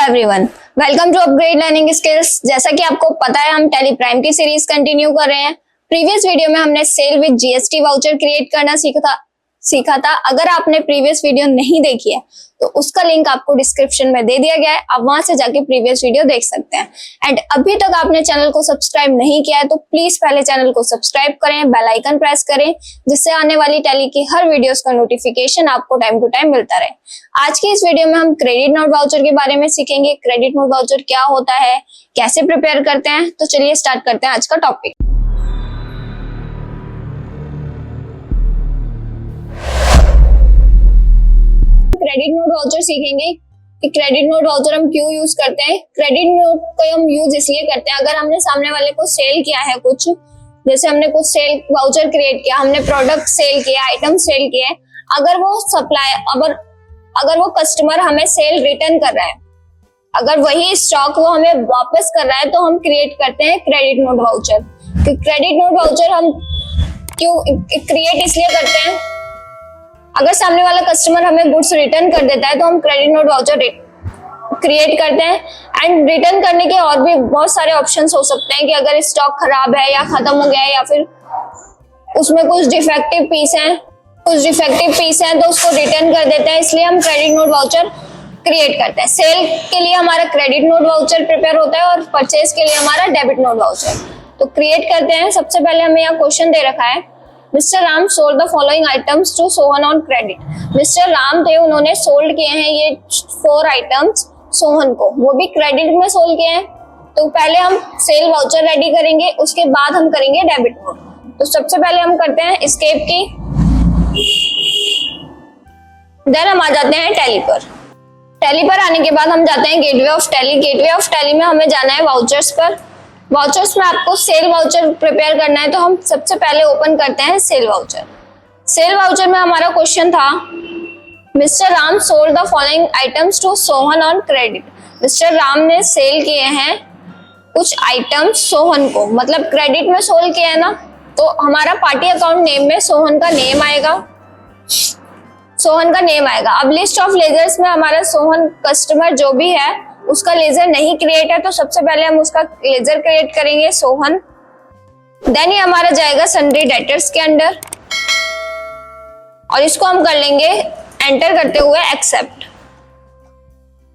Everyone, welcome to upgrade learning skills. जैसा कि आपको पता है, हम टैली प्राइम की सीरीज कंटिन्यू कर रहे हैं। प्रीवियस वीडियो में हमने sale with GST voucher create करना सीखा था। अगर आपने प्रीवियस वीडियो नहीं देखी है तो उसका लिंक आपको डिस्क्रिप्शन में दे दिया गया है, आप वहां से जाके प्रीवियस वीडियो देख सकते हैं। एंड अभी तक आपने चैनल को सब्सक्राइब नहीं किया है तो प्लीज पहले चैनल को सब्सक्राइब करें, बेल आइकन प्रेस करें, जिससे आने वाली टैली की हर वीडियोस का नोटिफिकेशन आपको टाइम टू टाइम मिलता रहे। आज की इस वीडियो में हम क्रेडिट नोट वाउचर के बारे में सीखेंगे। क्रेडिट नोट वाउचर क्या होता है, कैसे प्रिपेयर करते हैं, तो चलिए स्टार्ट करते हैं आज का टॉपिक। क्रेडिट नोट वाउचर सीखेंगे कि क्रेडिट नोट वाउचर हम क्यों यूज करते हैं। क्रेडिट नोट को हम यूज इसलिए करते हैं, अगर हमने सामने वाले को सेल किया है कुछ, जैसे हमने कुछ सेल वाउचर क्रिएट किया, हमने प्रोडक्ट सेल किया, आइटम सेल किया है, अगर वो कस्टमर हमें सेल रिटर्न कर रहा है, अगर वही स्टॉक वो हमें वापस कर रहा है, तो हम क्रिएट करते हैं credit note voucher. Credit note voucher हम क्यों क्रिएट इसलिए करते हैं, अगर सामने वाला कस्टमर हमें गुड्स रिटर्न कर देता है तो हम क्रेडिट नोट वाउचर क्रिएट करते हैं। एंड रिटर्न करने के और भी बहुत सारे ऑप्शंस हो सकते हैं कि अगर स्टॉक खराब है या खत्म हो गया है या फिर उसमें कुछ डिफेक्टिव पीस हैं तो उसको रिटर्न कर देते हैं, इसलिए हम क्रेडिट नोट वाउचर क्रिएट करते हैं। सेल के लिए हमारा क्रेडिट नोट वाउचर प्रिपेयर होता है और परचेज के लिए हमारा डेबिट नोट वाउचर। तो क्रिएट करते हैं। सबसे पहले हमें यहाँ क्वेश्चन दे रखा है, mister Ram sold the following items to Sohan on credit. Mister Ram थे, उन्होंने सोल्ड किए हैं ये 4 आइटम्स सोहन को, वो भी क्रेडिट में सोल्ड किए हैं। तो पहले हम सेल वाउचर रेडी करेंगे, उसके बाद हम करेंगे डेबिट नोट। तो सबसे पहले हम करते हैं एस्केप की, देन हम आ जाते हैं टैली पर। टैली पर आने के बाद हम जाते हैं gateway of tally. Gateway of tally में हमें जाना है वाउचर्स पर। वाउचर्स में आपको सेल वाउचर प्रिपेयर करना है, तो हम सबसे पहले ओपन करते हैं सेल वाउचर। सेल वाउचर में हमारा क्वेश्चन था, mister Ram sold the following items to Sohan on credit. Mister Ram ने सेल किए हैं कुछ आइटम्स सोहन को, मतलब क्रेडिट में सोल्ड किया है ना, तो हमारा पार्टी अकाउंट नेम में सोहन का नेम आएगा। अब लिस्ट ऑफ लेजर्स में हमारा सोहन कस्टमर जो भी है उसका लेजर नहीं क्रिएट है, तो सबसे पहले हम उसका लेजर क्रिएट करेंगे सोहन। देन ये हमारा जाएगा सन्ड्री डेटर्स के अंडर और इसको हम कर लेंगे एंटर करते हुए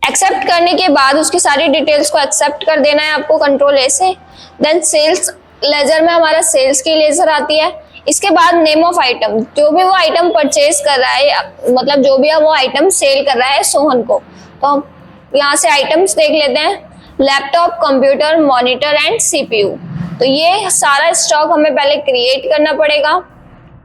एक्सेप्ट करने के बाद उसकी सारी डिटेल्स को एक्सेप्ट कर देना है आपको कंट्रोल ए से। देन सेल्स लेजर में हमारा सेल्स की लेजर आती है। इसके बाद नेम ऑफ आइटम, जो भी वो आइटम परचेज कर रहा है, मतलब जो भी वो आइटम सेल कर रहा है सोहन को, तो हम यहाँ से आइटम्स देख लेते हैं, laptop, computer, monitor and CPU. तो ये सारा स्टॉक हमें पहले क्रिएट करना पड़ेगा।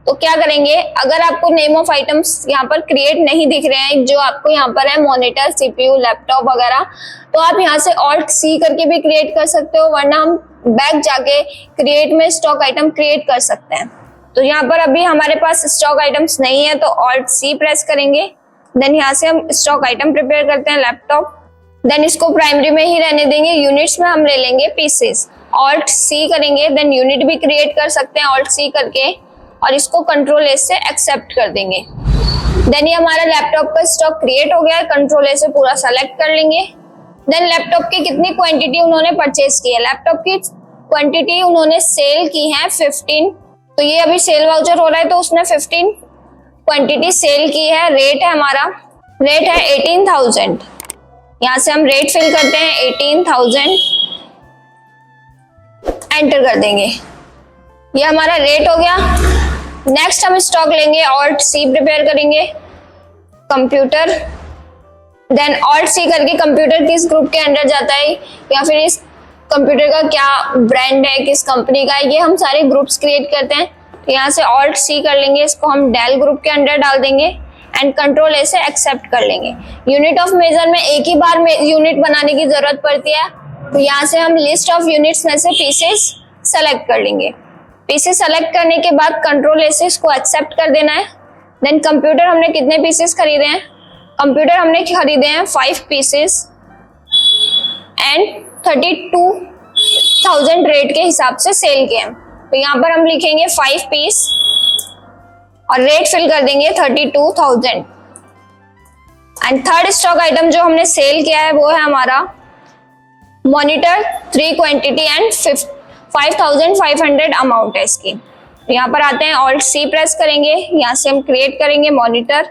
तो क्या करेंगे, अगर आपको नेम ऑफ आइटम्स यहाँ पर क्रिएट नहीं दिख रहे हैं, जो आपको यहाँ पर है मॉनिटर, सीपीयू, लैपटॉप वगैरह, तो आप यहाँ से ऑल्ट सी करके भी क्रिएट कर सकते हो, वरना हम बैक जाके क्रिएट में स्टॉक आइटम क्रिएट कर सकते हैं। तो यहाँ पर अभी हमारे पास स्टॉक आइटम्स नहीं है, तो ऑल्ट सी प्रेस करेंगे। देन यहाँ से हम स्टॉक आइटम प्रिपेयर करते हैं लैपटॉप। देन इसको प्राइमरी में ही रहने देंगे। यूनिट्स में हम ले लेंगे पीसेस, ऑल्ट सी करेंगे। देन यूनिट भी क्रिएट कर सकते हैं ऑल्ट सी करके, और इसको कंट्रोल ए से एक्सेप्ट कर देंगे। देन ये हमारा लैपटॉप का स्टॉक क्रिएट हो गया है, कंट्रोल ए से पूरा सेलेक्ट कर लेंगे। देन लैपटॉप की कितनी क्वांटिटी उन्होंने परचेज की है, लैपटॉप की क्वांटिटी उन्होंने सेल की है 15। तो ये अभी सेल वाउचर हो रहा है, तो उसने 15 क्वांटिटी सेल की है। रेट है हमारा, रेट है 18,000। यहाँ से हम रेट फिल करते हैं 18,000, एंटर कर देंगे। ये हमारा रेट हो गया। नेक्स्ट हम स्टॉक लेंगे, ऑल्ट सी प्रिपेयर करेंगे, कंप्यूटर। देन ऑल्ट सी करके कंप्यूटर किस ग्रुप के अंडर जाता है, या फिर इस कंप्यूटर का क्या ब्रांड है, किस कंपनी का है, ये हम सारे ग्रुप्स क्रिएट करते हैं। तो यहाँ से ऑल्ट सी कर लेंगे, इसको हम डेल ग्रुप के अंडर डाल देंगे एंड कंट्रोल ए से एक्सेप्ट कर लेंगे। यूनिट ऑफ मेजर में एक ही बार में यूनिट बनाने की जरूरत पड़ती है, तो यहाँ से हम लिस्ट ऑफ यूनिट्स में से पीसेस सेलेक्ट कर लेंगे। पीसेस सेलेक्ट करने के बाद कंट्रोल ए से इसको एक्सेप्ट कर देना है। देन कंप्यूटर हमने कितने पीसेस खरीदे हैं, कंप्यूटर हमने खरीदे हैं 5 पीसेस एंड 32,000 रेट के हिसाब से सेल किए हैं। तो यहाँ पर हम लिखेंगे 5 पीस और रेट फिल कर देंगे 32,000। एंड थर्ड स्टॉक आइटम जो हमने सेल किया है वो है हमारा मॉनिटर 3 क्वांटिटी एंड 5500 अमाउंट है इसकी। यहाँ पर आते हैं, ऑल्ट सी प्रेस करेंगे, यहाँ से हम क्रिएट करेंगे मॉनिटर,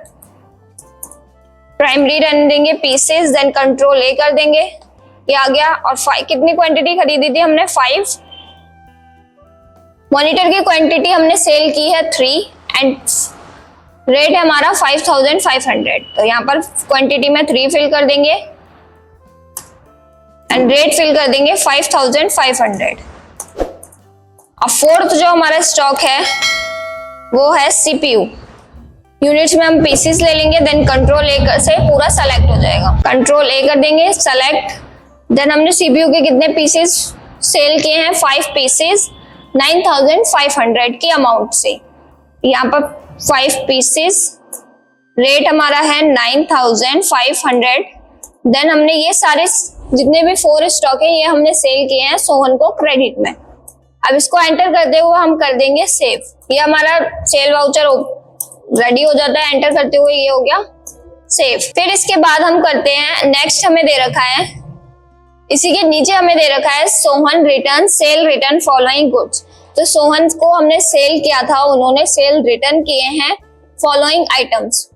प्राइमरी रहने देंगे पीसेस, देन कंट्रोल ए कर देंगे, ये आ गया। और कितनी क्वांटिटी खरीदी थी हमने? 5। मॉनिटर की क्वांटिटी हमने सेल की है 3 एंड रेट है हमारा 5500। तो यहाँ पर क्वांटिटी में 3 फिल कर देंगे एंड रेट फिल कर देंगे 5500। अब फोर्थ जो हमारा स्टॉक है वो है सीपीयू। यूनिट्स में हम पीसेस ले लेंगे, देन कंट्रोल ए से पूरा सेलेक्ट हो जाएगा। कंट्रोल ए कर देंगे, सेलेक्ट। देन हमने सीपीयू के कितने पीसेस सेल किए हैं? 5 पीसेस 9500 की अमाउंट से। यहाँ पर 5 पीसेस, रेट हमारा है 9500। देन हमने ये सारे जितने भी 4 स्टॉक है ये हमने सेल किए हैं सोहन को क्रेडिट में। अब इसको एंटर करते हुए हम कर देंगे सेव। ये हमारा सेल वाउचर रेडी हो जाता है, एंटर करते हुए ये हो गया सेव। फिर इसके बाद हम करते हैं नेक्स्ट, हमें दे रखा है इसी के नीचे हमें दे रखा है Sohan return cell return following goods. तो सोहन को हमने सेल किया था, उन्होंने सेल रिटर्न किए हैं फॉलोइंग आइटम्स।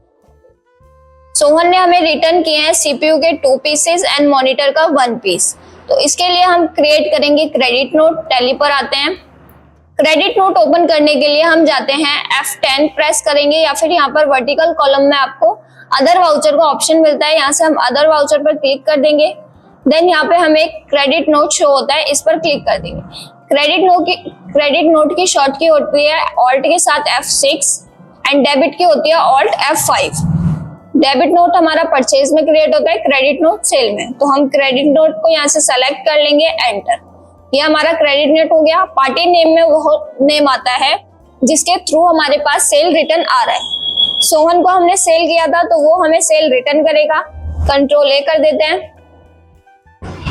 सोहन ने हमें रिटर्न किए हैं सीपीयू के 2 पीसेस एंड मॉनिटर का 1 पीस। तो इसके लिए हम क्रिएट करेंगे क्रेडिट नोट। टैली पर आते हैं, क्रेडिट नोट ओपन करने के लिए हम जाते हैं F10 प्रेस करेंगे, या फिर यहाँ पर वर्टिकल कॉलम में आपको अदर वाउचर का ऑप्शन मिलता है, यहाँ से हम अदर वाउचर पर क्लिक कर देंगे। देन यहाँ पे हमें क्रेडिट नोट शो होता है, इस पर क्लिक कर देंगे। क्रेडिट नोट की शॉर्ट की होती है ऑल्ट के साथ F6 एंड डेबिट की होती है ऑल्ट F5। डेबिट नोट हमारा परचेज में क्रिएट होता है, क्रेडिट नोट सेल में। तो हम क्रेडिट नोट को यहाँ से सेलेक्ट कर लेंगे, एंटर। ये हमारा क्रेडिट नोट हो गया। पार्टी नेम में वो नेम आता है जिसके थ्रू हमारे पास सेल रिटर्न आ रहा है। सोहन को हमने सेल किया था तो वो हमें सेल रिटर्न करेगा। कंट्रोल ए कर देते हैं।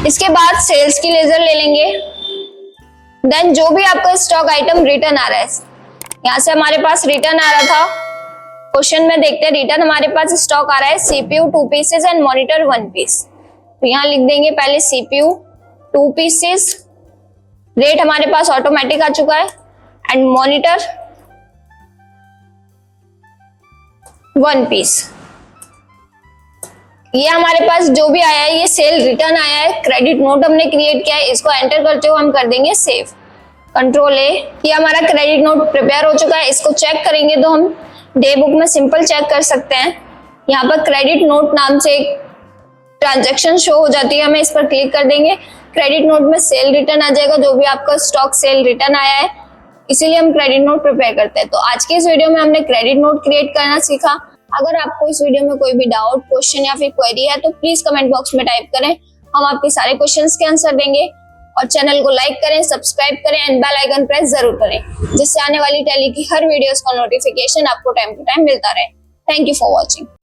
इसके बाद सेल्स की लेजर ले लेंगे। देन जो भी आपका स्टॉक आइटम रिटर्न आ रहा है, यहाँ से हमारे पास रिटर्न आ रहा था, क्वेश्चन में देखते हैं रिटर्न हमारे पास स्टॉक आ रहा है CPU 2 pieces and monitor 1 piece. तो यहाँ लिख देंगे पहले सीपीयू 2 पीसेस, रेट हमारे पास ऑटोमेटिक आ चुका है, एंड मॉनिटर 1 पीस। ये हमारे पास जो भी आया है ये सेल रिटर्न आया है, क्रेडिट नोट हमने क्रिएट किया है, इसको एंटर करते हुए हम कर देंगे सेव। कंट्रोल ए। ये हमारा क्रेडिट नोट प्रिपेयर हो चुका है। इसको चेक करेंगे तो हम डे बुक में सिंपल चेक कर सकते हैं। यहाँ पर क्रेडिट नोट नाम से एक ट्रांजैक्शन शो हो जाती है, हमें इस पर क्लिक कर देंगे। क्रेडिट नोट में सेल रिटर्न आ जाएगा, जो भी आपका स्टॉक सेल रिटर्न आया है, इसीलिए हम क्रेडिट नोट प्रिपेयर करते हैं। तो आज के इस वीडियो में हमने क्रेडिट नोट क्रिएट करना सीखा। अगर आपको इस वीडियो में कोई भी डाउट, क्वेश्चन या फिर क्वेरी है तो प्लीज कमेंट बॉक्स में टाइप करें, हम आपके सारे क्वेश्चंस के आंसर देंगे। और चैनल को लाइक करें, सब्सक्राइब करें एंड बेल आइकन प्रेस जरूर करें, जिससे आने वाली टैली की हर वीडियोस का नोटिफिकेशन आपको टाइम टू टाइम मिलता रहे। Thank you for watching.